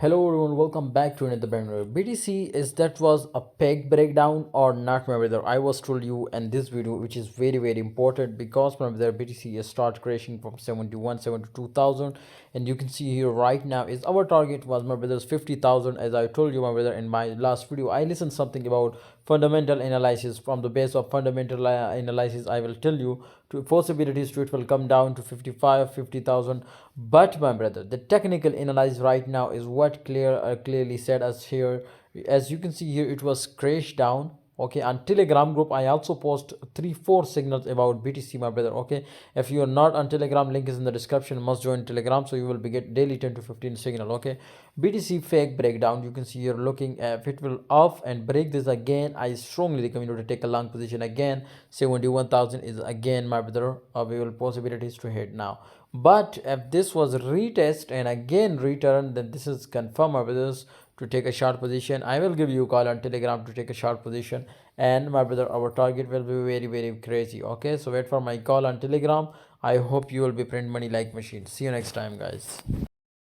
Hello everyone, welcome back to another brand new BTC. Is that was a peg breakdown or not, my brother? I was told you in this video, which is very important because my brother BTC has started crashing from 71 72,000, and you can see here right now is our target was my brother's 50,000. As I told you, my brother, in my last video, I listened something about fundamental analysis. From the base of fundamental analysis, I will tell you to possibilities to it will come down to 55 50,000. But my brother, the technical analysis right now is what clearly said us here. As you can see here, it was crashed down. Okay, on Telegram group I also post 3 4 signals about BTC, my brother. Okay, if you are not on Telegram, link is in the description. Must join Telegram, so you will be get daily 10 to 15 signal. Okay, BTC fake breakdown, you can see you're looking at if it will off and break this again. I strongly recommend you to take a long position again. 71,000 is again, my brother, available possibilities to hit now. But if this was retest and again return, then this is confirm, my brothers, to take a short position. I will give you a call on Telegram to take a short position, and my brother, our target will be very crazy. Okay, so wait for my call on Telegram. I hope you will be print money like machine. See you next time, guys.